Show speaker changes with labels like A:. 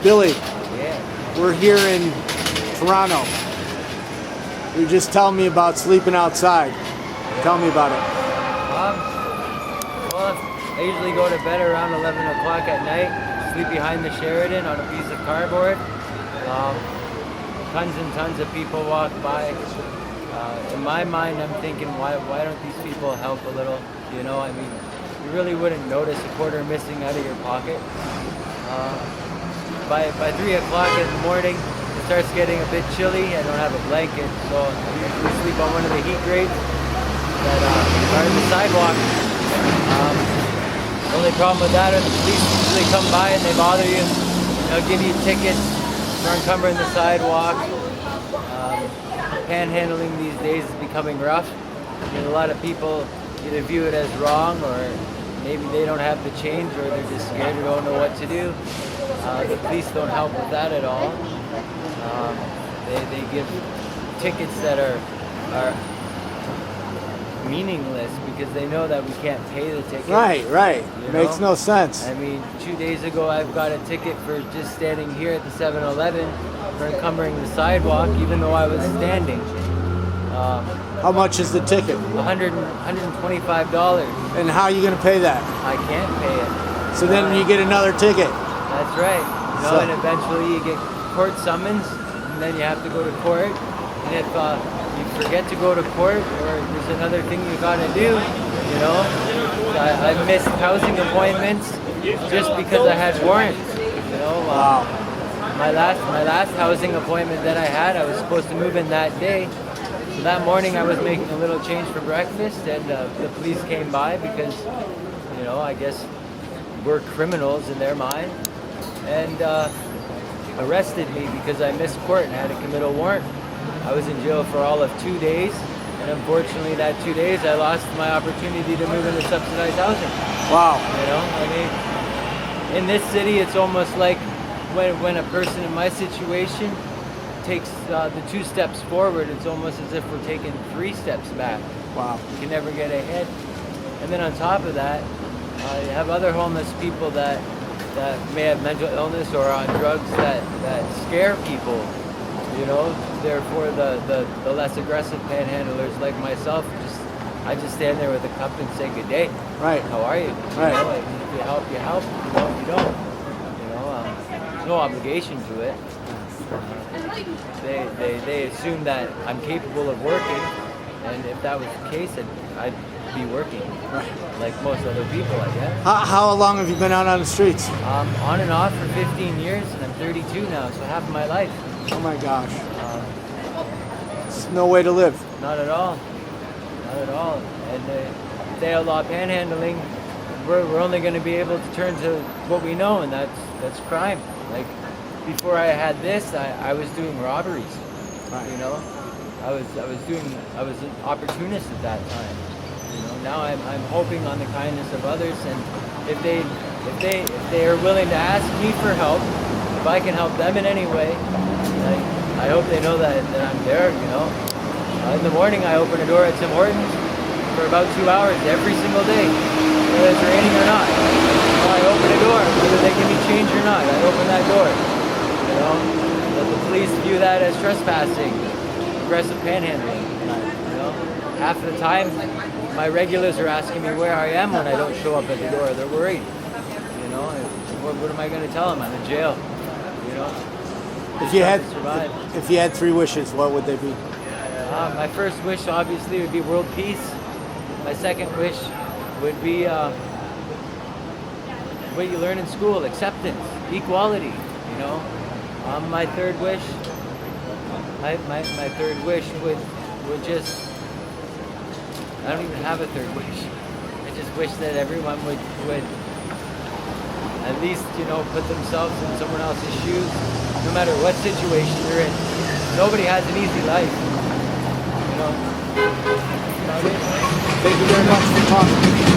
A: Billy,
B: Yeah.
A: we're here in Toronto. You're just telling me about sleeping outside. Tell me about it.
B: Well, I usually go to bed around 11 o'clock at night, sleep behind the Sheridan on a piece of cardboard. Tons and tons of people walk by. In my mind, I'm thinking, why don't these people help a little? You know, I mean, you really wouldn't notice a quarter missing out of your pocket. By 3 o'clock in the morning, it starts getting a bit chilly. I don't have a blanket, so I usually sleep on one of the heat grates that are in the sidewalk. The only problem with that is the police usually come by and they bother you. They'll give you tickets for encumbering the sidewalk. Panhandling these days is becoming rough. A lot of people either view it as wrong, or maybe they don't have the change, or they're just scared or don't know what to do. The police don't help with that at all. They give tickets that are meaningless because they know that we can't pay the ticket.
A: Right. Makes no sense.
B: I mean, 2 days ago I've got a ticket for just standing here at the 7-Eleven for encumbering the sidewalk, even though I was standing.
A: How much is the ticket?
B: $125.
A: And how are you going to pay that?
B: I can't pay it.
A: So then you get another ticket.
B: That's right. And eventually you get court summons, and then you have to go to court. And if you forget to go to court, or there's another thing you gotta do, you know. I missed housing appointments just because I had warrants. You know.
A: Wow.
B: My last housing appointment that I had, I was supposed to move in that day. So that morning I was making a little change for breakfast, and the police came by because, you know, I guess we're criminals in their mind, and arrested me because I missed court and had to commit a warrant. I was in jail for all of 2 days, and unfortunately that 2 days I lost my opportunity to move into subsidized housing.
A: Wow.
B: You know, I mean, in this city it's almost like when a person in my situation takes the 2 steps forward, it's almost as if we're taking 3 steps back.
A: Wow.
B: You can never get ahead. And then on top of that, you have other homeless people that may have mental illness or are on drugs that scare people. You know, therefore the less aggressive panhandlers like myself, I just stand there with a cup and say good day.
A: Right.
B: How are you?
A: Right.
B: You know, like, if you help, you help. If you don't, you don't. You know, there's no obligation to it. They assume that I'm capable of working, and if that was the case, I'd be working.
A: Right.
B: Like most other people, I guess.
A: How long have you been out on the streets?
B: On and off for 15 years, and I'm 32 now, so half of my life.
A: Oh my gosh. It's no way to live.
B: Not at all. Not at all. And if they outlaw panhandling, we're only going to be able to turn to what we know, and that's crime. Like, before I had this, I was doing robberies.
A: Right.
B: You know, I was an opportunist at that time. You know, now I'm hoping on the kindness of others, and if they are willing to ask me for help, if I can help them in any way, I hope they know that I'm there. You know, in the morning I open a door at Tim Hortons for about 2 hours every single day, whether it's raining or not. I open a door, whether they give me change or not. I open that door. You know, but the police view that as trespassing, aggressive panhandling. You know, half the time my regulars are asking me where I am when I don't show up at the door. They're worried. You know, what am I going to tell them? I'm in jail. You know.
A: If you had 3 wishes, what would they be?
B: My first wish obviously would be world peace. My second wish would be what you learn in school: acceptance, equality. You know. My third wish would just, I don't even have a third wish. I just wish that everyone would at least, you know, put themselves in someone else's shoes, no matter what situation you're in. Nobody has an easy life, you know.
A: Thank you very much for talking.